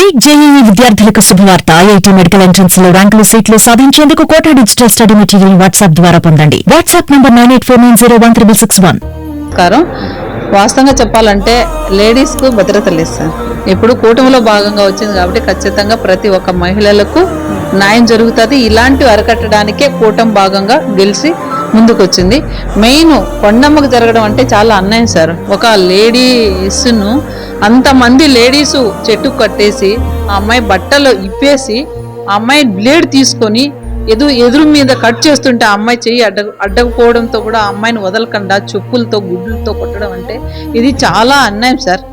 Neat JEE విద్యార్థులకు శుభవార్త. IIT medical entrance లో ర్యాంకులు సీట్లు సాధించేందుకు Kota digital study material WhatsApp ద్వారా పొందండి. WhatsApp number 9849016661. వాస్తవంగా చెప్పాలంటే లేడీస్ కు భద్రత లేదు సార్. ఇప్పుడు కూటమిలో భాగంగా వచ్చింది కాబట్టి ఖచ్చితంగా ప్రతి ఒక్క మహిళలకు న్యాయం జరుగుతుంది. ఇలాంటివి అరికట్టడానికే కూటమి భాగంగా గెలిచి ముందుకు వచ్చింది. మెయిన్ కొండమ్మకు జరగడం అంటే చాలా అన్యాయం సార్. ఒక లేడీస్ను అంతమంది లేడీసు చెట్టు కట్టేసి ఆ అమ్మాయి బట్టలు ఇప్పేసి ఆ అమ్మాయి బ్లేడ్ తీసుకొని ఎదురు మీద కట్ చేస్తుంటే ఆ అమ్మాయి చెయ్యి అడ్డకపోవడంతో కూడా ఆ అమ్మాయిని వదలకుండా చెప్పులతో గుడ్లతో కొట్టడం అంటే ఇది చాలా అన్యాయం సార్.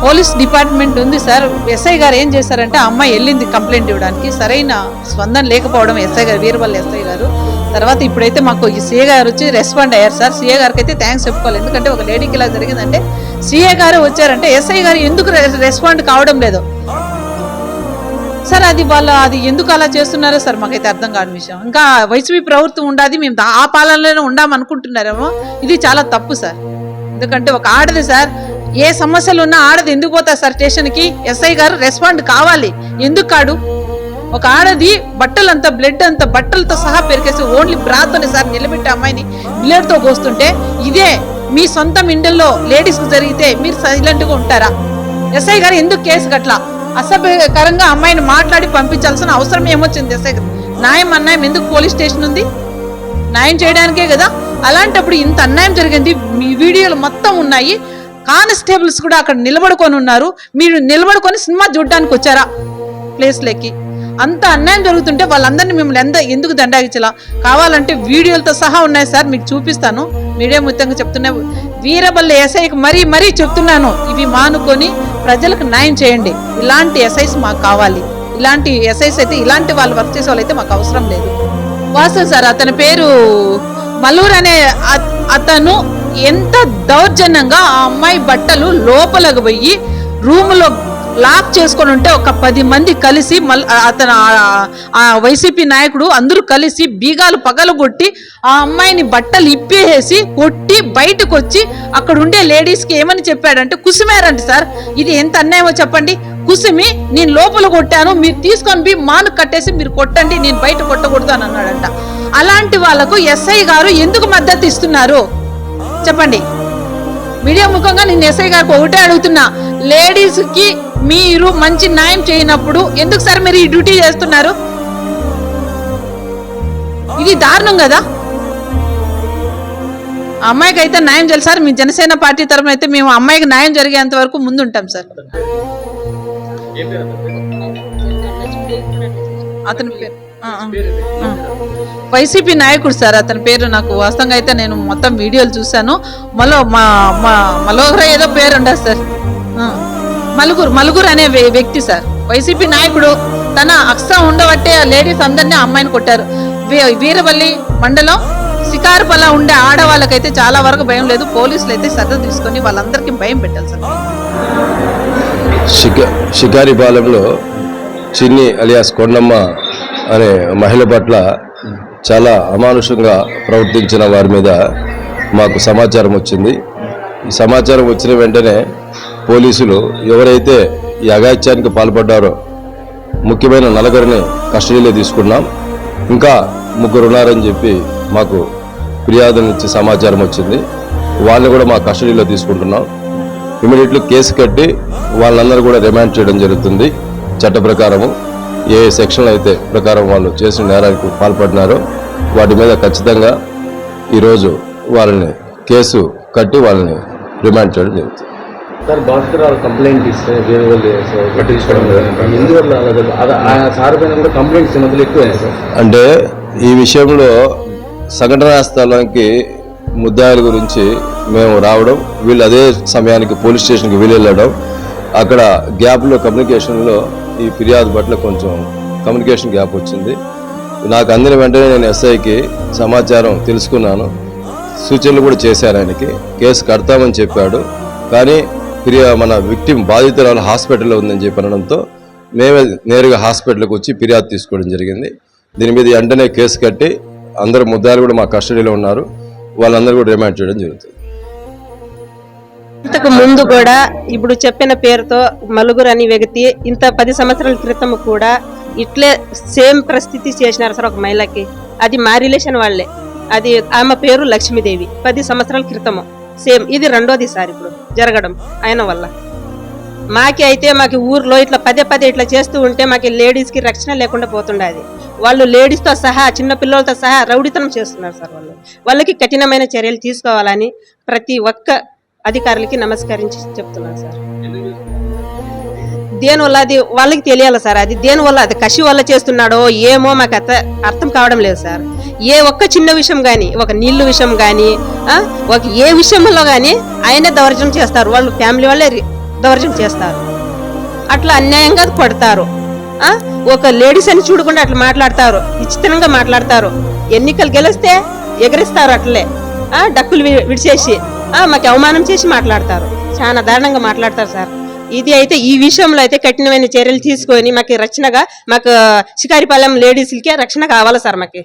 పోలీస్ డిపార్ట్మెంట్ ఉంది సార్. ఎస్ఐ గారు ఏం చేశారంటే ఆ అమ్మాయి వెళ్ళింది కంప్లైంట్ ఇవ్వడానికి, సరైన స్పందన లేకపోవడం ఎస్ఐ గారు, వీరవల్లి ఎస్ఐ గారు. తర్వాత ఇప్పుడైతే మాకు ఈ సీఏ గారు వచ్చి రెస్పాండ్ అయ్యారు సార్. సీఏ గారికి అయితే థ్యాంక్స్ చెప్పుకోవాలి. ఎందుకంటే ఒక లేడీకి ఇలా జరిగిందంటే సీఏ గారు వచ్చారంటే ఎస్ఐ గారు ఎందుకు రెస్పాండ్ కావడం లేదు సార్? అది ఎందుకు అలా చేస్తున్నారో సార్ మాకైతే అర్థం కాని విషయం. ఇంకా వైసీపీ ప్రభుత్వం ఉండాది, మేము ఆ పాలనలోనే ఉండామనుకుంటున్నారేమో. ఇది చాలా తప్పు సార్. ఎందుకంటే ఒక ఆడది సార్, ఏ సమస్యలు ఉన్నా ఆడది ఎందుకు పోతారు సార్ స్టేషన్కి? ఎస్ఐ గారు రెస్పాండ్ కావాలి. ఎందుకు కాడు? ఒక ఆడది బట్టలంతా బ్లడ్ అంతా బట్టలతో సహా పెరికేసి ఓన్లీ బ్రాతోనే సార్ నిలబెట్టే అమ్మాయిని బ్లేడ్తో కోస్తుంటే ఇదే మీ సొంత ఇండల్లో లేడీస్కి జరిగితే మీరు సైలెంట్గా ఉంటారా? ఎస్ఐ గారు ఎందుకు కేసు కట్లా? అసభ్యకరంగా అమ్మాయిని మాట్లాడి పంపించాల్సిన అవసరం ఏమొచ్చింది ఎస్ఐ గారు? న్యాయం అన్యాయం ఎందుకు పోలీస్ స్టేషన్ ఉంది? న్యాయం చేయడానికే కదా. అలాంటప్పుడు ఇంత అన్యాయం జరిగింది. మీ వీడియోలు మొత్తం ఉన్నాయి. కానిస్టేబుల్స్ కూడా అక్కడ నిలబడుకొని ఉన్నారు. మీరు నిలబడుకొని సినిమా చూడడానికి వచ్చారా ప్లేస్లోకి? అంత అన్యాయం జరుగుతుంటే వాళ్ళందరినీ మిమ్మల్ని ఎందుకు దండాగించలా? కావాలంటే వీడియోలతో సహా ఉన్నాయి సార్, మీకు చూపిస్తాను. మీడియా మొత్తంగా చెప్తున్నా, వీరవల్లి ఎస్ఐకి మరీ చెప్తున్నాను, ఇవి మానుకొని ప్రజలకు న్యాయం చేయండి. ఇలాంటి ఎస్ఐస్ మాకు కావాలి. ఇలాంటి ఎస్ఐస్ అయితే, ఇలాంటి వాళ్ళు వర్క్ చేసే వాళ్ళైతే మాకు అవసరం లేదు. వాస్తవం సార్, అతని పేరు మల్లూరు అనే అతను ఎంత దౌర్జన్యంగా ఆ అమ్మాయి బట్టలు లోపలకు పోయి రూములో లాక్ చేసుకొని ఉంటే ఒక 10 మంది కలిసి అతను ఆ వైసీపీ నాయకుడు అందరూ కలిసి బీగాలు పగలగొట్టి ఆ అమ్మాయిని బట్టలు ఇప్పేసి కొట్టి బయటకు వచ్చి అక్కడ ఉండే లేడీస్కి ఏమని చెప్పాడంటే కుసిమారంట సార్. ఇది ఎంత అన్యాయమో చెప్పండి. కుసిమి నేను లోపల కొట్టాను, మీరు తీసుకొని మాను కట్టేసి మీరు కొట్టండి, నేను బయట కొట్టకూడదు అని అన్నాడంట. అలాంటి వాళ్ళకు ఎస్ఐ గారు ఎందుకు మద్దతు ఇస్తున్నారు చెప్పండి? మీడియా ముఖంగా నేను ఎస్ఐ గారికి ఒకటే అడుగుతున్నా, లేడీస్ కి మీరు మంచి న్యాయం చేయనప్పుడు ఎందుకు సార్ మీరు ఈ డ్యూటీ చేస్తున్నారు? ఇది దారుణం కదా. అమ్మాయికి అయితే న్యాయం చేయాలి సార్. మీ జనసేన పార్టీ తరఫున అయితే మేము అమ్మాయికి న్యాయం జరిగేంత వరకు ముందు ఉంటాం సార్. అతని పేరు వైసీపీ నాయకుడు సార్. అతని పేరు నాకు వాస్తవంగా అయితే నేను మొత్తం వీడియోలు చూశాను. మలోహర ఏదో పేరు ఉండదు సార్. మలుగురు అనే వ్యక్తి సార్, వైసీపీ నాయకుడు. తన అక్సా ఉండబట్టే లేడీస్ అందరినీ అమ్మాయిని కొట్టారు. వీరవల్లి మండలం శికారుపల్ల ఉండే ఆడవాళ్ళకైతే చాలా వరకు భయం లేదు. పోలీసులు అయితే శ్రద్ధ తీసుకొని వాళ్ళందరికీ భయం పెట్టాలి సార్. షికారిపాలెంలో చిన్ని అలియాస్ కొండమ్మ అనే మహిళ పట్ల చాలా అమానుషంగా ప్రవర్తించిన వారి మీద మాకు సమాచారం వచ్చింది. ఈ సమాచారం వచ్చిన వెంటనే పోలీసులు ఎవరైతే ఈ అఘాయిత్యానికి పాల్పడ్డారో ముఖ్యమైన 4 కస్టడీలో తీసుకున్నాం. ఇంకా 3 ఉన్నారని చెప్పి మాకు ఫిర్యాదు నుంచి సమాచారం వచ్చింది. వాళ్ళని కూడా మా కస్టడీలో తీసుకుంటున్నాం. ఇమీడియట్లీ కేసు కట్టి వాళ్ళందరూ కూడా రిమాండ్ చేయడం జరుగుతుంది. చట్ట ప్రకారము ఏ సెక్షన్లు అయితే ప్రకారం వాళ్ళు చేసిన నేరానికి పాల్పడినారో వాటి మీద ఖచ్చితంగా ఈరోజు వాళ్ళని కేసు కట్టి వాళ్ళని రిమాండ్ చేయడం జరుగుతుంది. సార్, భాస్కర్ కంప్లైంట్ ఇస్తే కంప్లైంట్స్ మధ్యలో ఎక్కువ సార్. అంటే ఈ విషయంలో సంఘటనా స్థలానికి ముద్దాయిల గురించి మేము రావడం, వీళ్ళు అదే సమయానికి పోలీస్ స్టేషన్కి వెళ్ళడం, అక్కడ గ్యాప్లో కమ్యూనికేషన్లో ఈ ఫిర్యాదు పట్ల కొంచెం కమ్యూనికేషన్ గ్యాప్ వచ్చింది. నాకు అందిన వెంటనే నేను ఎస్ఐకి సమాచారం తెలుసుకున్నాను. సూచనలు కూడా చేశాను. ఆయనకి కేసు కడతామని చెప్పాడు. కానీ మన విక్టిమ్ బాధితురాలు హాస్పిటల్లో ఉందని చెప్పడంతో మేమే నేరుగా హాస్పిటల్కి వచ్చి ఫిర్యాదు తీసుకోవడం జరిగింది. దీని మీద వెంటనే కేసు కట్టి అందరు ముద్దాయిలు కూడా మా కస్టడీలో ఉన్నారు. వాళ్ళందరూ కూడా రిమాండ్ చేయడం జరుగుతుంది. ఇంతకు ముందు కూడా ఇప్పుడు చెప్పిన పేరుతో మలుగురు అని వ్యక్తి ఇంత 10 సంవత్సరాల క్రితం కూడా ఇట్లే సేమ్ పరిస్థితి చేసినారు సార్ ఒక మహిళకి. అది మా రిలేషన్ వాళ్ళే. అది ఆమె పేరు లక్ష్మీదేవి. 10 సంవత్సరాల క్రితము సేమ్. ఇది రెండోది సార్ ఇప్పుడు జరగడం ఆయన వల్ల. మాకు ఊర్లో ఇట్లా పదే ఇట్లా చేస్తూ ఉంటే మాకు లేడీస్ కి రక్షణ లేకుండా పోతుండేది. వాళ్ళు లేడీస్ తో సహా చిన్న పిల్లలతో సహా రౌడితనం చేస్తున్నారు సార్. వాళ్ళకి కఠినమైన చర్యలు తీసుకోవాలని ప్రతి ఒక్క అధికారులకి నమస్కరించి చెప్తున్నాను సార్. దేనివల్ల అది వాళ్ళకి తెలియాలి సార్. అది దేనివల్ల, అది కసి వల్ల చేస్తున్నాడో ఏమో మాకు అర్థం కావడం లేదు సార్. ఏ ఒక్క చిన్న విషయం కానీ, ఒక నీళ్లు విషయం కానీ, ఒక ఏ విషయంలో కానీ ఆయనే దౌర్జన్యం చేస్తారు. వాళ్ళు ఫ్యామిలీ వాళ్ళే దౌర్జన్యం చేస్తారు. అట్లా అన్యాయంగా కొడతారు. ఒక లేడీస్ అని చూడకుండా అట్లా మాట్లాడతారు. విచిత్రంగా మాట్లాడతారు. ఎన్నికలు గెలిస్తే ఎగరిస్తారు. అట్లే డక్కులు విడిచేసి మాకు అవమానం చేసి మాట్లాడతారు. చాలా దారుణంగా మాట్లాడతారు సార్. ఇది అయితే ఈ విషయంలో అయితే కఠినమైన చర్యలు తీసుకొని మాకు రక్షణగా, మాకు షికారిపాలెం లేడీస్లకే రక్షణ కావాలి సార్. మాకు